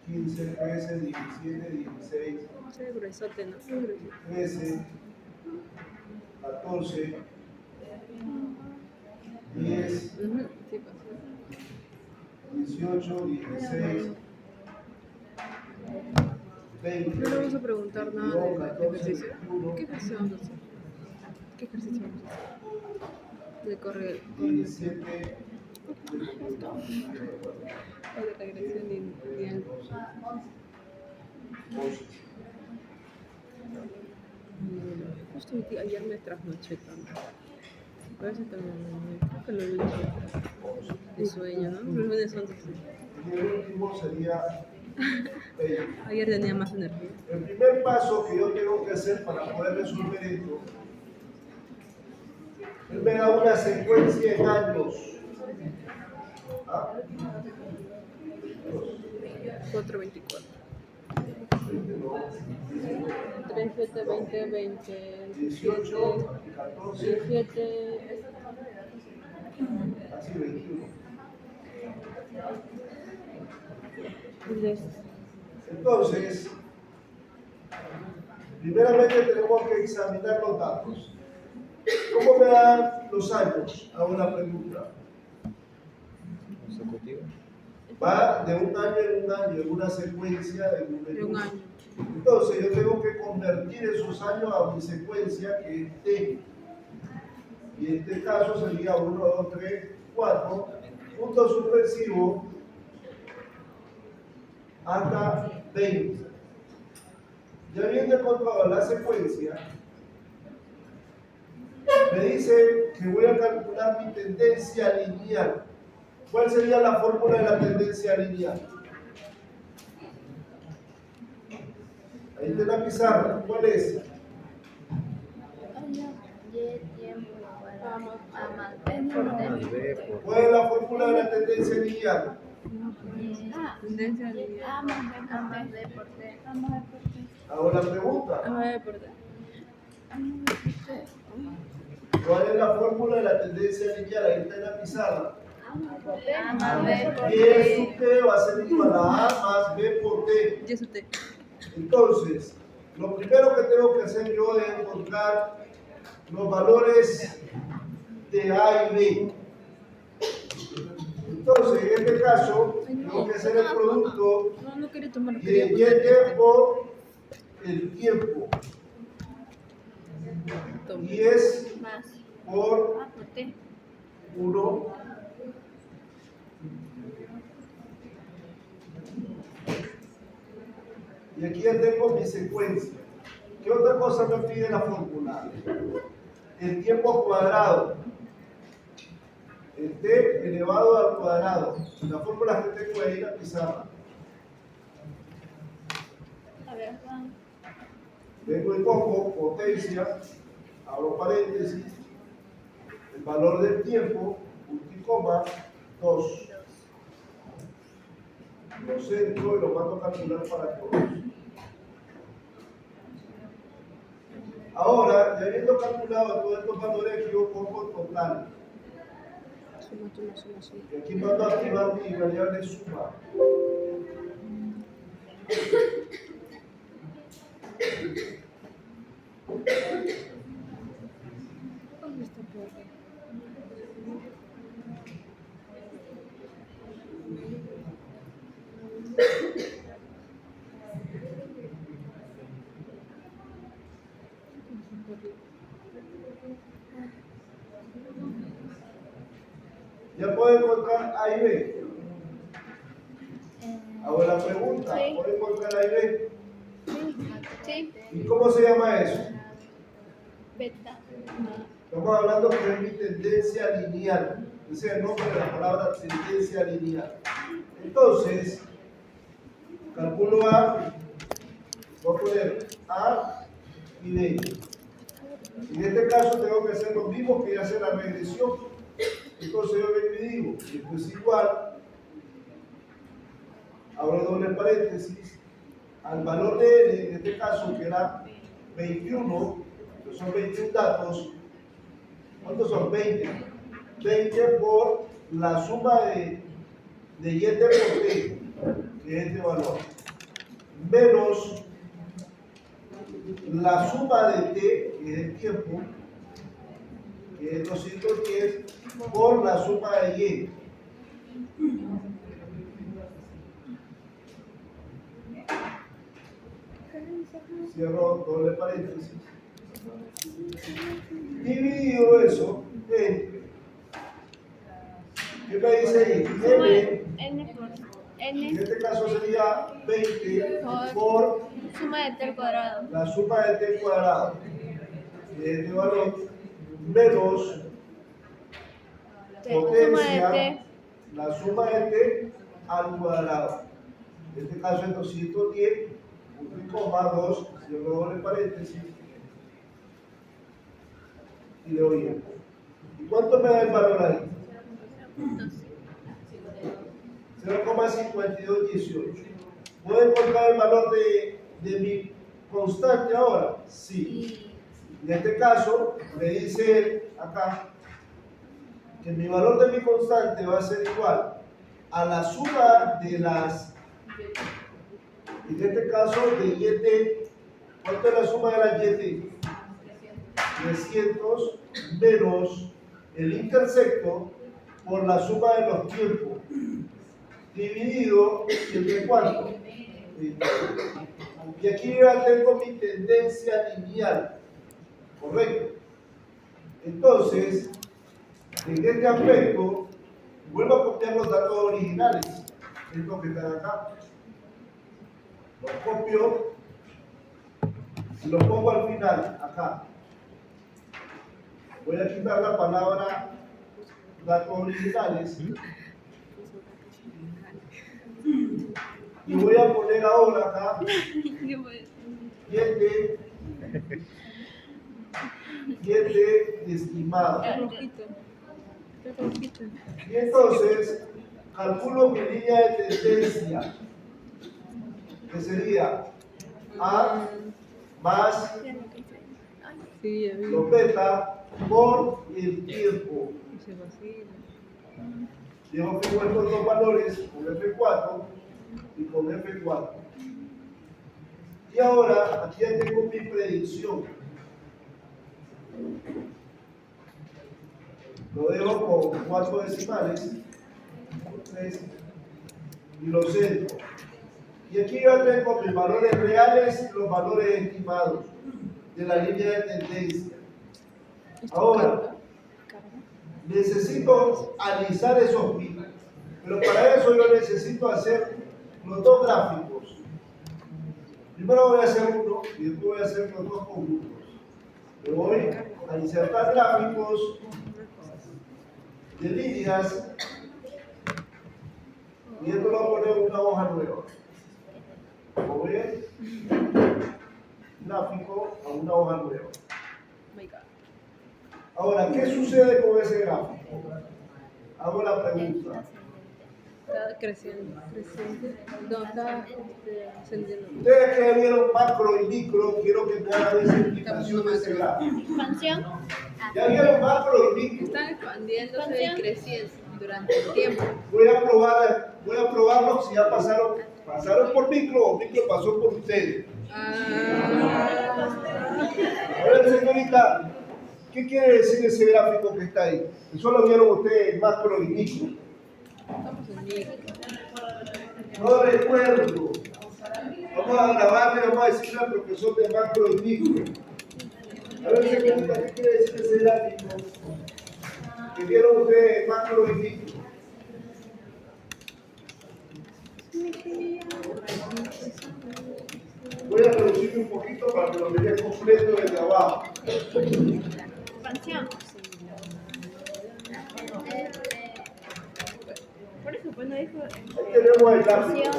15, 13, 17, 16, Sí, gruesote, ¿no? Sí, gruesote. 13, 14, 10, Ujú, sí, pues. 18, 16, 20. No le vamos a preguntar nada 22, de 14, ejercicio. 21, ¿Qué ejercicio vamos a hacer? ¿Qué ejercicio vamos a hacer? De correr. 17, O de regresión lineal. 11. Justo ayer me trasnoché tanto. Parece que creo que lo he dicho. De sueño, ¿no? Los lunes son así. Y el último sería 20. Ayer tenía más energía. El primer paso que yo tengo que hacer para poder resolver esto, él me da una secuencia en años. ¿Ah? 4:24. 3, 7, 20, 20, 18, 14, 17. casi 21. Entonces, primeramente tenemos que examinar los datos. ¿Cómo me dan los años? Hago una pregunta. ¿Consecutivo? Va de un año en un año, en una secuencia de De un año. Entonces yo tengo que convertir esos años a mi secuencia que es T. Y en este caso sería 1, 2, 3, 4, punto suspensivo hasta 20. Ya habiendo encontrado la secuencia, me dice que voy a calcular mi tendencia lineal. ¿Cuál sería la fórmula de la tendencia lineal? Ahí está la pizarra. ¿Cuál es? Y tiempo igual a más B por Más D. B por ¿Cuál es la fórmula de la tendencia lineal? Tendencia lineal. A más B por D. Hago la pregunta. A ver, por D. ¿Cuál es la fórmula de la tendencia lineal? Ahí está en la pizarra. A más B por Y el D. sub T va a ser igual a A más B por T. Ya asusté. Entonces, lo primero que tengo que hacer yo es encontrar los valores de A y B. Entonces, en este caso, tengo que hacer el producto No quería tomar. y Quería el por el tiempo. tomar. 10 Más por A por T. 1. Y aquí ya tengo mi secuencia. ¿Qué otra cosa me pide la fórmula? El tiempo cuadrado. El t elevado al cuadrado. La fórmula que tengo ahí en la pizarra. A ver, Juan. Vengo y pongo potencia, abro paréntesis, el valor del tiempo, punto y coma, 2. Lo centro y lo mando a calcular para todos. Ahora, ya habiendo calculado todos estos valores, yo pongo total. Suma. Y aquí mando a activar mi variable suma. ¿Dónde está por D? Ya puedo encontrar A y B. Hago la pregunta, ¿puedo encontrar A y B? Sí. ¿Y cómo se llama eso? Beta. Estamos hablando que es mi tendencia lineal. Ese es el nombre de la palabra tendencia lineal. Entonces, calculo A, voy a poner A y B. En este caso tengo que hacer lo mismo que hacer la regresión. Entonces yo vengo y digo, esto es igual, abro doble paréntesis, al valor de N, en este caso que era 21, que son 21 datos. ¿Cuántos son? 20. 20 por la suma de y por t, que es este valor, menos la suma de t, que es el tiempo, que es 210, por la suma de y. Cierro doble paréntesis. Dividido eso entre, ¿qué me dice ahí? N por En N este caso sería 20 por suma de t al cuadrado. la suma de t cuadrado, que es este valor, menos Suma potencia, de t. la suma de t al cuadrado. En este caso es 210, 1,2, cierro doble paréntesis, y le doy esto. ¿Y cuánto me da el valor ahí? 0,5218. ¿Puedo encontrar el valor de mi constante ahora? Sí. En este caso, me dice acá que mi valor de mi constante va a ser igual a la suma de las, en este caso, de YT. ¿Cuánto es la suma de las YT? 300 menos el intersecto por la suma de los tiempos, dividido entre cuánto. Y aquí ya tengo mi tendencia lineal, ¿correcto? Entonces, en este aspecto, vuelvo a copiar los datos originales, estos que están acá. Los copio y los pongo al final, acá. Voy a quitar la palabra datos originales y voy a poner ahora acá cliente estimado. Y entonces calculo mi línea de tendencia, que sería A más los beta por el tiempo. Llevo que estos dos valores con F4 y con F4. Y ahora aquí ya tengo mi predicción. Lo dejo con 4 decimales, 3, y lo centro. Y aquí ya tengo mis valores reales y los valores estimados de la línea de tendencia. Ahora, necesito alisar esos picos, pero para eso yo necesito hacer los dos gráficos. Primero voy a hacer uno y después voy a hacer los dos conjuntos. Me voy a insertar gráficos de líneas y esto lo voy a poner en una hoja nueva. Como ven, gráfico a una hoja nueva. Ahora, ¿qué sucede con ese gráfico? Hago la pregunta. Está creciendo. No, está ascendiendo. Ustedes que vieron macro y micro, quiero que me hagan esa explicación de ese gráfico. Expansión. Ya vieron macro y micro. Están expandiéndose y creciendo durante el tiempo. Voy a probarlo si ya pasaron por micro o micro pasó por ustedes. A ver, señorita, ¿qué quiere decir ese gráfico que está ahí? Eso lo vieron ustedes macro y micro. Estamos en micro. No recuerdo. Vamos a grabarle, vamos a decirle al profesor de macro y micro. A ver, señorita, ¿qué quiere decir ese gráfico que vieron ustedes macro y micro? Voy a reducirme un poquito para que lo vean completo desde abajo. Expansión. Por eso, pues no dijo. Ahí tenemos el gráfico.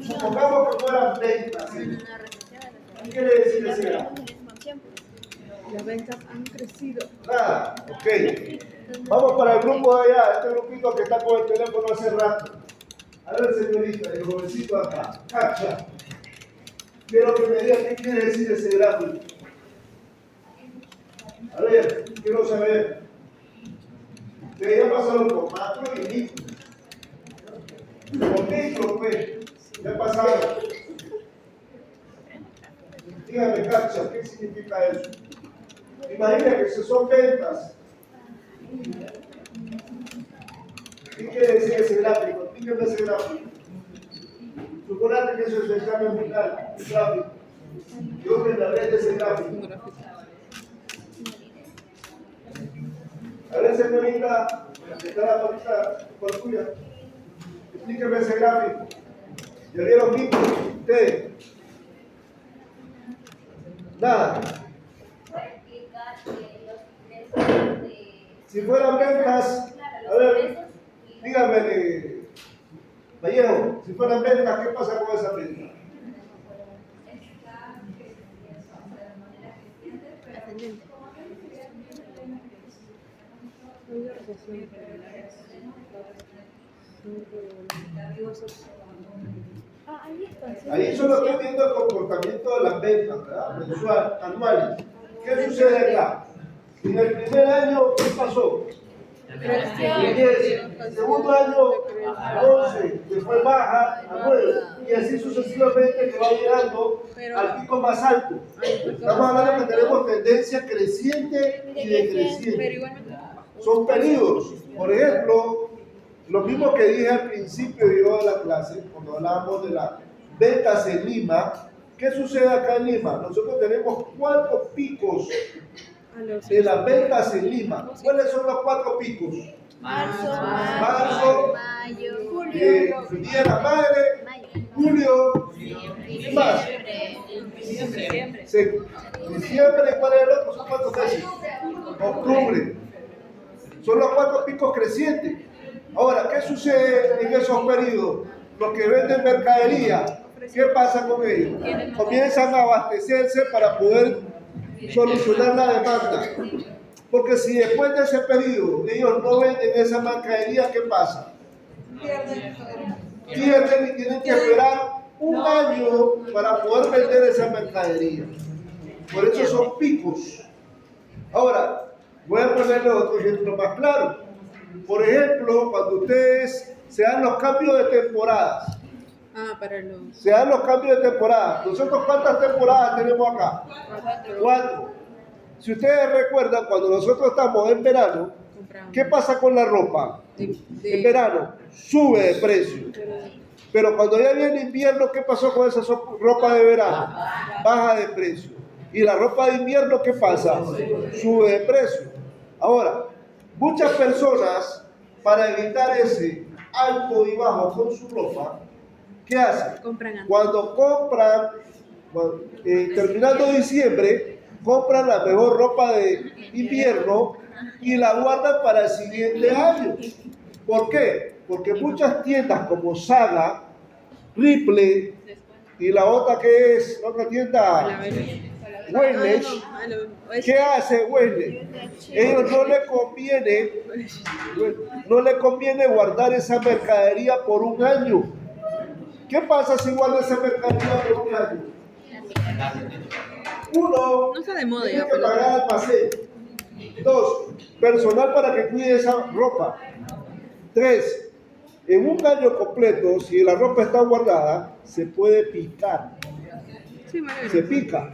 Supongamos que fueran ventas. ¿Qué quiere decir ese gráfico? Expansión. Las ventas han crecido. Nada, ok. Vamos para el grupo de allá, este grupito que está con el teléfono hace rato. A ver, señorita, el jovencito acá, Cacha. Quiero que me diga qué quiere decir ese gráfico. A ver, quiero saber. Que ya pasaron por macro y micro. Por micro, pues, ya pasaron. Dígame, Cacha, ¿qué significa eso? Imagina que si son ventas. ¿Qué quiere decir ese gráfico? Dígame ese gráfico. Suponete que eso es el examen final, el gráfico. Yo me daré de ese gráfico. A ver, señorita, que está la bolita por tuya. Explíqueme ese gráfico. ¿Ya vieron micro? ¿Ustedes? Nada. Si fueran ventas, a ver, dígame, Vallejo, si fueran ventas, ¿qué pasa con esa venta? Ascendente. Ah, ahí está. Ahí solo estoy viendo el comportamiento de las ventas, ¿verdad? Mensual, anuales. ¿Qué sucede acá? En el primer año, ¿qué pasó? 10, el segundo año, 11, después baja a 9, y así sucesivamente que va llegando al pico más alto. Estamos hablando que tenemos tendencia creciente y decreciente. Son periodos. Por ejemplo, lo mismo que dije al principio yo de la clase, cuando hablábamos de las ventas en Lima. ¿Qué sucede acá en Lima? Nosotros tenemos 4 picos de las ventas en Lima. ¿Cuáles son los 4 picos? Marzo, mayo, Día de la Madre, julio, ¿qué más? diciembre. Diciembre, ¿cuál es el otro? Son 4 meses. Octubre. Son los 4 picos crecientes. Ahora, ¿qué sucede en esos periodos? Los que venden mercadería, ¿qué pasa con ellos? Comienzan a abastecerse para poder solucionar la demanda. Porque si después de ese periodo ellos no venden esa mercadería, ¿qué pasa? Pierden y tienen que esperar un año para poder vender esa mercadería. Por eso son picos. Ahora, voy a ponerle otro ejemplo más claro. Por ejemplo, cuando ustedes se dan los cambios de temporadas. Se dan los cambios de temporada. ¿Nosotros cuántas temporadas tenemos acá? 4. Si ustedes recuerdan, cuando nosotros estamos en verano, ¿qué pasa con la ropa? En verano sube de precio. Pero cuando ya viene invierno, ¿qué pasó con esa ropa de verano? Baja de precio. Y la ropa de invierno, ¿qué pasa? Sube de precio. Ahora, muchas personas, para evitar ese alto y bajo con su ropa, ¿qué hacen? Cuando compran, terminando diciembre, compran la mejor ropa de invierno y la guardan para el siguiente año. ¿Por qué? Porque muchas tiendas como Saga, Ripley y la otra que es, la otra tienda, Wellness, ¿qué hace Wellness? Ellos no le conviene guardar esa mercadería por un año. ¿Qué pasa si guarda esa mercadería por un año? Uno, No está de moda tiene ya, que pero- pagar almacén. 2, personal para que cuide esa ropa. 3, en un año completo, si la ropa está guardada, se puede picar. Se pica.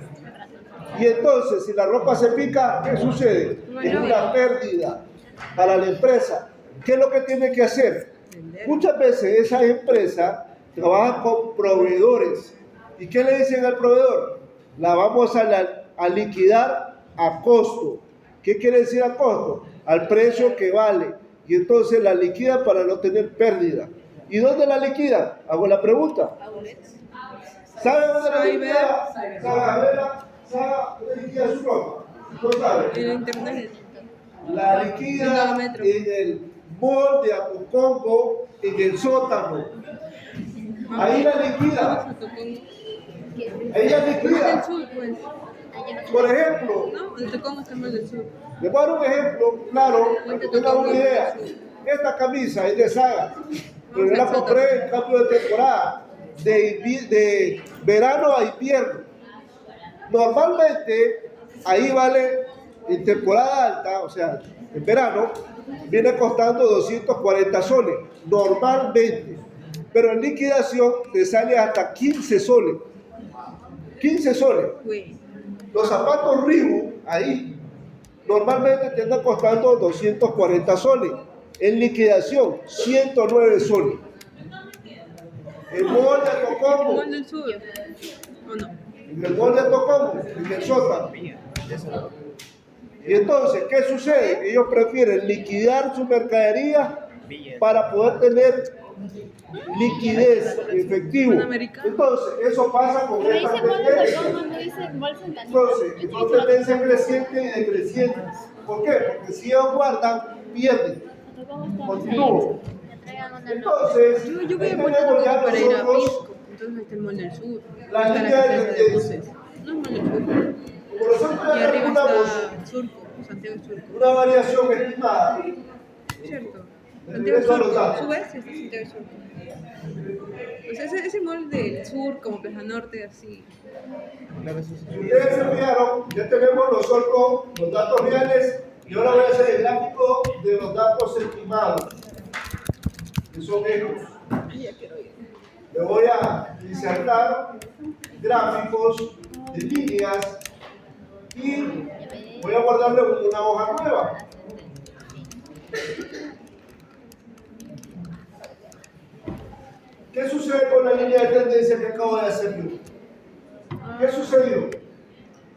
Y entonces, si la ropa se pica, ¿qué sucede? Es una pérdida para la empresa. ¿Qué es lo que tiene que hacer? Muchas veces esas empresas trabajan con proveedores. ¿Y qué le dicen al proveedor? La vamos a liquidar a costo. ¿Qué quiere decir a costo? Al precio que vale. Y entonces la liquida para no tener pérdida. ¿Y dónde la liquida? Hago la pregunta. ¿Sabe dónde la liquida? ¿Sabe liquida su ropa? ¿No sabe? En internet. La liquida en el mall de Apocongo, en el sótano. Ahí la liquida. Ahí la liquida. Por ejemplo, ¿No? ¿En Tocón está mal del sur? les voy a dar un ejemplo claro para que tengan una idea. Esta camisa es de Saga, pero yo la compré en cambio de temporada, de verano a invierno. Normalmente ahí vale en temporada alta, o sea, en verano, viene costando 240 soles, normalmente. Pero en liquidación te sale hasta 15 soles. 15 soles. Güey. Los zapatos Reebok ahí normalmente te andan costando 240 soles. En liquidación, 109 soles. El mall de Tocomo, ¿Mal del sur? ¿O no? en el mall de Tocomo, en el sótano. Y entonces, ¿qué sucede? Ellos prefieren liquidar su mercadería para poder tener liquidez, efectivo. Entonces, eso pasa con Pero esta dice mall de tendencia. Tocón, no dice mall Santa Ana. Entonces, son tendencias crecientes y decrecientes. ¿Por qué? Porque si ellos guardan, pierden. Continúo. Entonces, Yo voy ahí a poner tenemos ya para ir a nosotros Pisco. Entonces ahí está el mall del sur. la Está línea de casa de tendencia. buses. No es mall del sur. Como nosotros Y ya arriba calculamos está Surco, Santiago Surco. una variación estimada, Cierto. de Santiago regreso a los Surco. datos. Sube ese, Santiago Surco. O sea, ese mall del sur, como Plaza Norte, así. Si ustedes se fijaron, ya tenemos nosotros los datos reales y ahora voy a hacer el gráfico de los datos estimados, que son estos. Le voy a insertar gráficos de líneas y voy a guardarle una hoja nueva. ¿Qué sucede con la línea de tendencia que acabo de hacer yo? ¿Qué sucedió?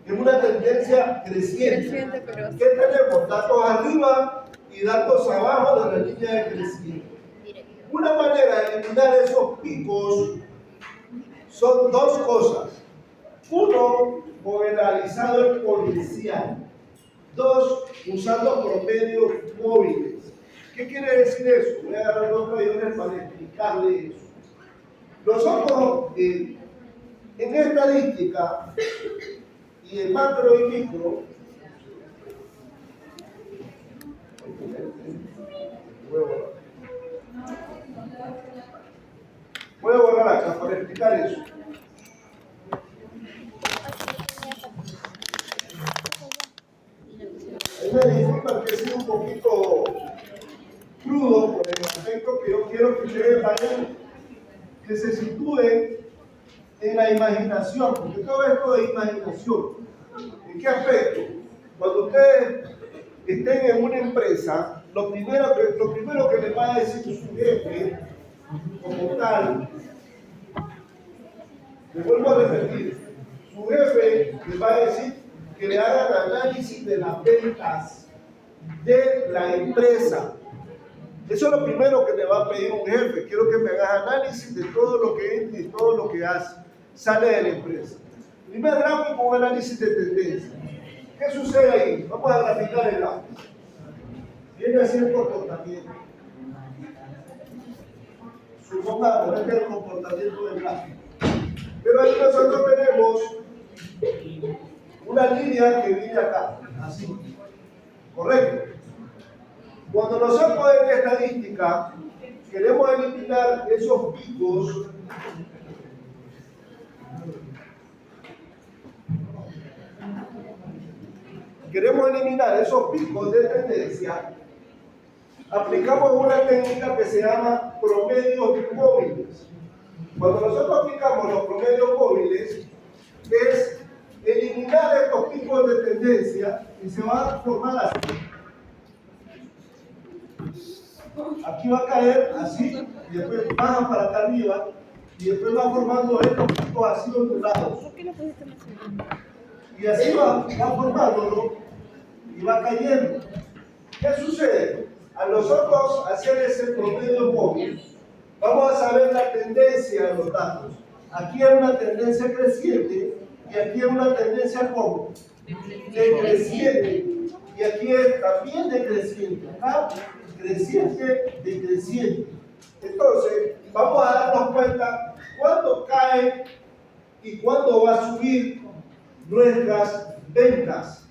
Es una tendencia creciente. Creciente, pero ¿Qué tenemos? Datos arriba y datos abajo de la línea de crecimiento. Una manera de eliminar esos picos son dos cosas. Uno, con el analizado exponencial. Dos, usando promedios móviles. ¿Qué quiere decir eso? Voy a agarrar dos rayones para explicarle eso. Nosotros, en estadística y en macro y micro, voy a borrar acá para explicar eso. Me disculpan que he sido un poquito crudo por el aspecto que yo quiero que ustedes vayan, que se sitúen en la imaginación, porque todo esto es imaginación. ¿En qué aspecto? Cuando ustedes estén en una empresa, lo primero que les va a decir su jefe, como tal, les vuelvo a repetir, su jefe les va a decir que le hagan análisis de las ventas de la empresa. Eso es lo primero que le va a pedir un jefe. Quiero que me hagas análisis de todo lo que entra y todo lo que hace, sale de la empresa. Primer gráfico, un análisis de tendencia. ¿Qué sucede ahí? Vamos a graficar el gráfico. Viene así el comportamiento. Supongamos, este es el comportamiento del gráfico. Pero ahí nosotros tenemos una línea que viene acá, así. ¿Correcto? Cuando nosotros en estadística queremos eliminar esos picos, de tendencia, aplicamos una técnica que se llama promedios móviles. Cuando nosotros aplicamos los promedios móviles, es eliminar estos picos de tendencia y se va a formar así. Aquí va a caer así, y después baja para acá arriba, y después va formando estos picos así ondulados. ¿Por qué lo pusiste más cerca? Y así va formándolo y va cayendo. ¿Qué sucede? A nosotros hacer ese promedio móvil, vamos a saber la tendencia de los datos. Aquí hay una tendencia creciente y aquí hay una tendencia como decreciente. Y aquí es también decreciente. Acá creciente, decreciente. Entonces, vamos a darnos cuenta cuándo cae y cuándo va a subir nuestras ventas.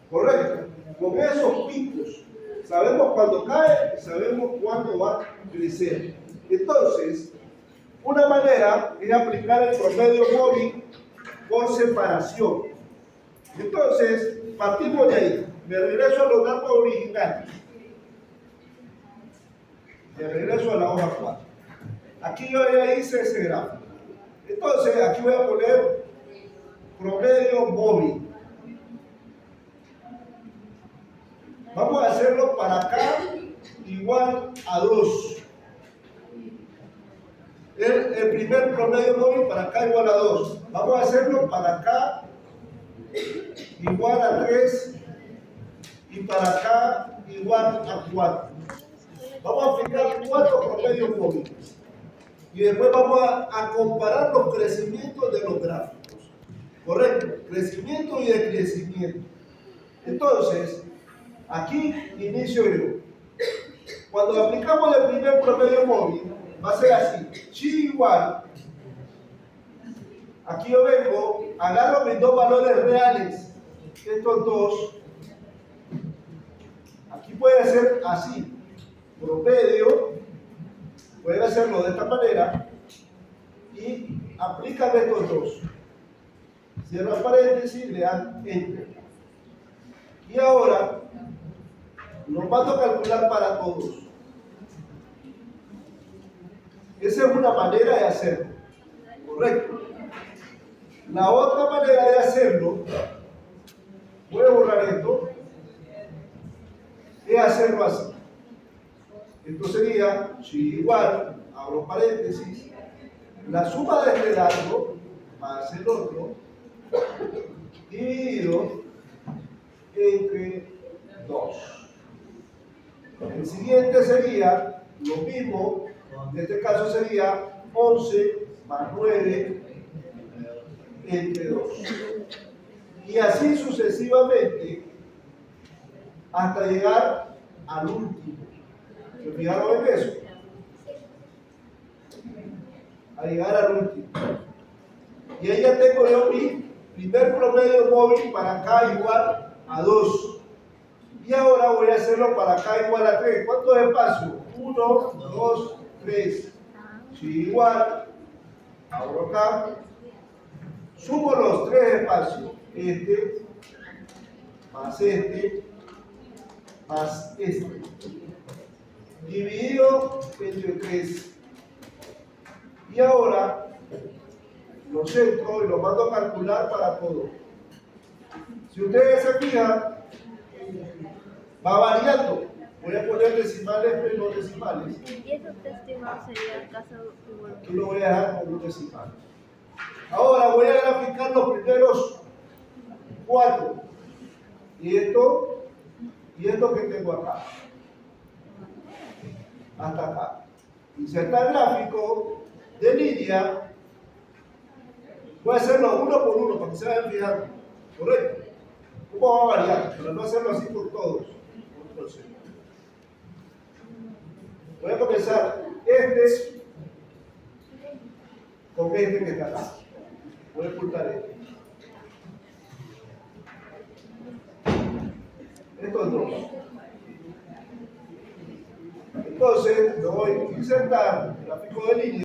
¿Correcto? Con esos picos sabemos cuándo cae y sabemos cuándo va a crecer. Entonces, una manera es aplicar el promedio móvil por separación. Entonces, partimos de ahí. Me regreso a los datos originales. Me regreso a la hoja 4. Aquí yo ya hice ese gráfico. Entonces, aquí voy a poner promedio móvil. Vamos a hacerlo para acá igual a 2. El primer promedio móvil para acá igual a 2. Vamos a hacerlo para acá igual a 3 y para acá igual a 4. Vamos a aplicar 4 promedios móviles. Y después vamos a comparar los crecimientos de los gráficos. ¿Correcto? Crecimiento y decrecimiento. Entonces, aquí inicio yo. Cuando aplicamos el primer promedio móvil, va a ser así. Chi igual. Aquí yo vengo, agarro mis dos valores reales, estos dos. Aquí puede ser así. Promedio, pueden hacerlo de esta manera y aplican estos dos. Cierran paréntesis, le dan enter. Y ahora los mando a calcular para todos. Esa es una manera de hacerlo, correcto. La otra manera de hacerlo, voy a borrar esto, es hacerlo así. Esto sería, si igual, abro paréntesis, la suma de este lado más el otro, dividido entre 2. El siguiente sería lo mismo, en este caso sería 11 más 9 entre 2. Y así sucesivamente hasta llegar al último. ¿Se fijaron en eso? A llegar al último. Y ahí ya tengo yo mi primer promedio móvil para acá igual a 2. Y ahora voy a hacerlo para acá igual a 3. ¿Cuántos espacios? 1, 2, 3. Si igual, abro acá, sumo los 3 espacios. Este, más este, más este. Dividido entre 3. Y ahora lo centro y lo mando a calcular para todo. Si ustedes se fijan, va variando. Voy a poner decimales menos decimales. ¿Y eso estimado sería el caso igual? Aquí lo voy a dejar con un decimal. Ahora voy a graficar los primeros 4. Y esto que tengo acá. Hasta acá. Insertar gráfico de línea. Voy a hacerlo uno por uno para que se vayan fijando. ¿Correcto? ¿Cómo va a variar? Pero no hacerlo así por todos. Entonces, voy a comenzar este con este que está acá. Voy a ocultar este. Estos dos. Entonces, lo voy a insertar el gráfico de línea.